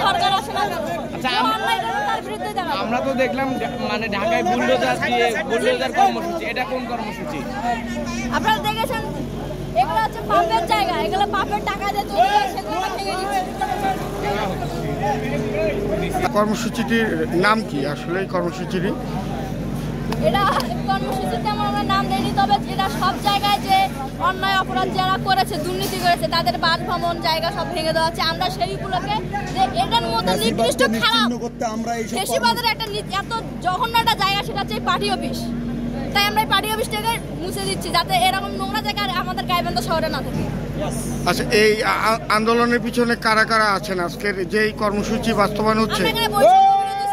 সরকার আসে না কেন? আমরা তো দেখলাম মানে ঢাকায় বুলডোজার কর্মসূচি, এটা কোন কর্মসূচি? আপনারা দেখেছেন, এগুলো হচ্ছে পাপের জায়গা, এগুলো পাপের টাকা দিয়ে তৈরি হয়, সেগুলো ভেঙে দিচ্ছে। কর্মসূচিটির নাম কি আসলে? এই কর্মসূচিটি এটা কর্মসূচিতে আমরা নাম দেইনি, তবে এটা সব জায়গায় যে অন্যায় অপরাধ যারা করেছে, দুর্নীতি করেছে, তাদের বাসভবন জায়গা সব ভেঙে দেওয়া হচ্ছে। আমরা সেইগুলোকে যে এটার মতো নিকৃষ্ট খারাপ ফেসিবাদের একটা এত জঘন্য একটা জায়গা, সেটা হচ্ছে পার্টি অফিস। তাই আমরা এই পার্টি অফিসটাকে মুছে দিচ্ছি, যাতে এরকম নোংরা জায়গা আমাদের গাইবান্ধা শহরে না থাকে। আচ্ছা, এই আন্দোলনের পিছনে কারা কারা আছেন? আজকের যে এই কর্মসূচি বাস্তবায়ন হচ্ছে,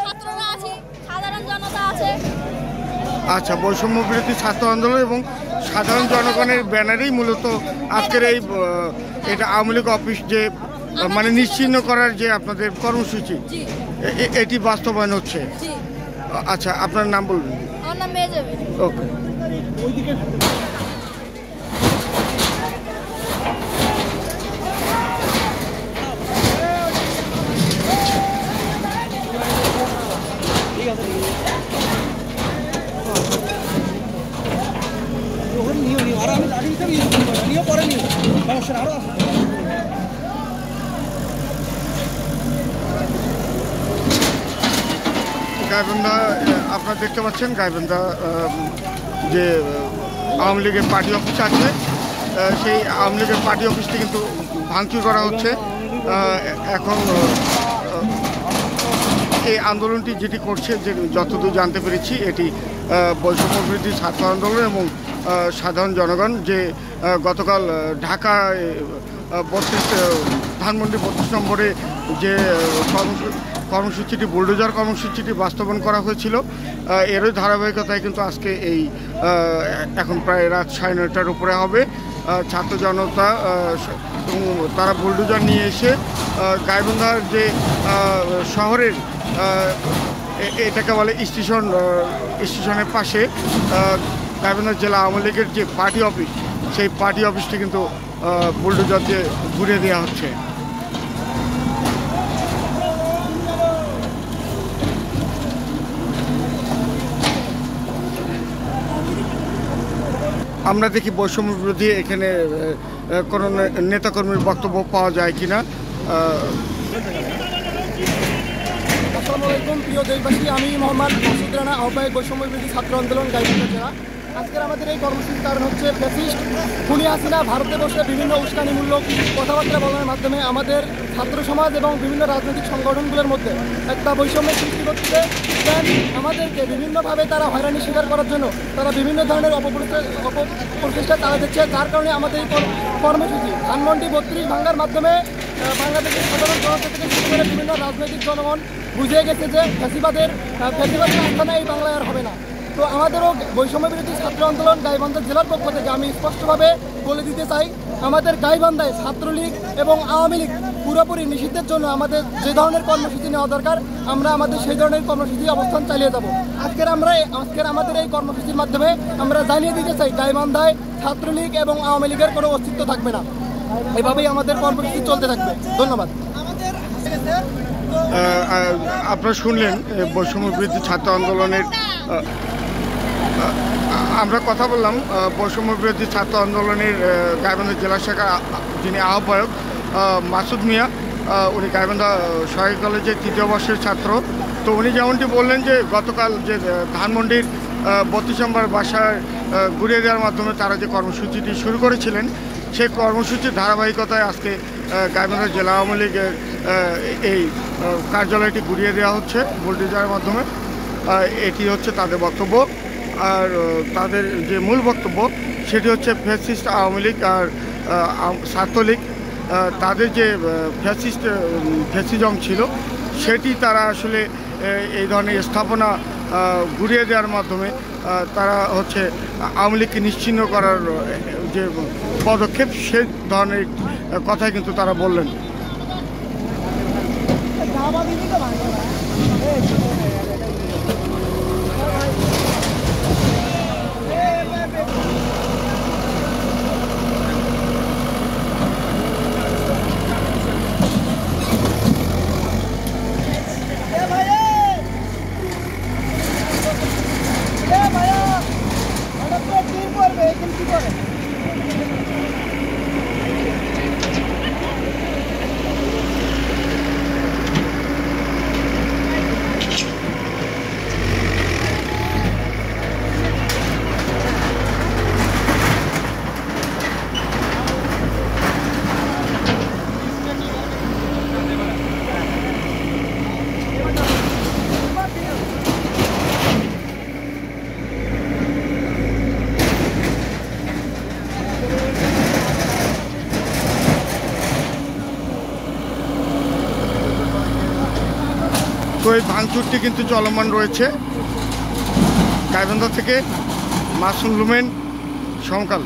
ছাত্ররা আছি, সাধারণ জনতা আছে। আচ্ছা, বৈষম্য বিরোধী ছাত্র আন্দোলন এবং সাধারণ জনগণের ব্যানারেই মূলত আজকের এই এটা আওয়ামী লীগ অফিস যে মানে নিশ্চিহ্ন করার যে আপনাদের কর্মসূচি, এটি বাস্তবায়ন হচ্ছে। আচ্ছা, আপনার নাম বলবেন? আমার নাম মেজাবি। ওকে। গাইবান্ধা আপনারা দেখতে পাচ্ছেন, গাইবান্ধা যে আওয়ামী লীগের পার্টি অফিস আছে, সেই আওয়ামী লীগের পার্টি অফিসটি কিন্তু ভাঙচুর করা হচ্ছে। এখন এই আন্দোলনটি যেটি করছে, যে যতদূর জানতে পেরেছি, এটি বৈষম্য বিরোধী ছাত্র আন্দোলন এবং সাধারণ জনগণ যে গতকাল ঢাকায় ধানমন্ডি 32 নম্বরে যে কর্মসূচিটি, বুলডোজার কর্মসূচিটি বাস্তবায়ন করা হয়েছিল, এরই ধারাবাহিকতায় কিন্তু আজকে এই এখন প্রায় রাত 9:30টার উপরে হবে ছাত্র জনতা তারা বুলডোজার নিয়ে এসে গাইবান্ধার যে শহরের এটাকে বলে স্টেশনের পাশে গাইবান্ধা জেলা আওয়ামী লীগের যে পার্টি অফিস, সেই পার্টি অফিসটি কিন্তু বুলডোজার দিয়ে ঘুরিয়ে দেওয়া হচ্ছে। আমরা দেখি বৈষম্য বিরোধী এখানে কোনো নেতাকর্মীর বক্তব্য পাওয়া যায় কিনা। আসসালামু আলাইকুম প্রিয় দেশবাসী, আমি মোহাম্মদ মাসুদ রানা, আহ্বায়ক বৈষম্য বিরোধী ছাত্র আন্দোলন গাইবান্ধা জেলা। আজকের আমাদের এই কর্মসূচির কারণ হচ্ছে ফ্যাসিস্ট খুনি হাসিনা ভারতে বসে বিভিন্ন উস্কানিমূলক কথাবার্তা বলার মাধ্যমে আমাদের ছাত্র সমাজ এবং বিভিন্ন রাজনৈতিক সংগঠনগুলোর মধ্যে একটা বৈষম্যের সৃষ্টি করছে। আমাদেরকে বিভিন্নভাবে তারা হয়রানি স্বীকার করার জন্য তারা বিভিন্ন ধরনের অপপ্রচেষ্টা চালাচ্ছে, যার কারণে আমাদের এই কর্মসূচি ধানমন্ডি 32 ভাঙ্গার মাধ্যমে বাংলাদেশের সাধারণ জনতা থেকে শুরু করে বিভিন্ন রাজনৈতিক জনগণ বুঝিয়ে গেছে যে ফ্যাসিবাদের আস্থানা এই বাংলায় আর হবে না। তো আমাদেরও বৈষম্য বিরোধী ছাত্র আন্দোলন গাইবান্ধা জেলার পক্ষ থেকে আমি স্পষ্টভাবে বলে দিতে চাই, আমাদের গাইবান্ধায় ছাত্রলীগ এবং আওয়ামী লীগ পুরোপুরি নিষিদ্ধের জন্য আমাদের যে ধরনের কর্মসূচি নেওয়া দরকার, আমরা আমাদের সেই ধরনের কর্মসূচি অবস্থান চালিয়ে যাব। আজকের আমাদের এই কর্মসূচির মাধ্যমে আমরা জানিয়ে দিতে চাই, গাইবান্ধায় ছাত্রলীগ এবং আওয়ামী লীগের কোনো অস্তিত্ব থাকবে না। এভাবেই আমাদের কর্মসূচি চলতে থাকবে। ধন্যবাদ। আপনারা শুনলেন বৈষম্য বিরোধী ছাত্র আন্দোলনের, আমরা কথা বললাম বৈষম্য বিরোধী ছাত্র আন্দোলনের গাইবান্ধা জেলা শাখার যিনি আহ্বায়ক মাসুদ মিয়া, উনি গাইবান্ধা সরকারি কলেজের 3য় বর্ষের ছাত্র। তো উনি যেমনটি বললেন যে গতকাল যে ধানমন্ডির 32 নম্বর বাসায় ঘুরিয়ে দেওয়ার মাধ্যমে তারা যে কর্মসূচিটি শুরু করেছিলেন, সেই কর্মসূচির ধারাবাহিকতায় আজকে গাইবান্ধা জেলা আওয়ামী লীগের এই কার্যালয়টি ঘুরিয়ে দেওয়া হচ্ছে বুলডোজারের মাধ্যমে। এটি হচ্ছে তাদের বক্তব্য। আর তাদের যে মূল বক্তব্য সেটি হচ্ছে ফ্যাসিস্ট আওয়ামী লীগ আর ছাত্রলীগ, তাদের যে ফ্যাসিজম ছিল সেটি তারা আসলে এই ধরনের স্থাপনা ঘুরিয়ে দেওয়ার মাধ্যমে তারা হচ্ছে আওয়ামী লীগকে নিশ্চিহ্ন করার যে পদক্ষেপ, সে ধরনের কথাই কিন্তু তারা বললেন। তো এই ভাঙচুরটি কিন্তু চলমান রয়েছে। গাইবান্ধা থেকে মাসুম লুমেন, সমকাল।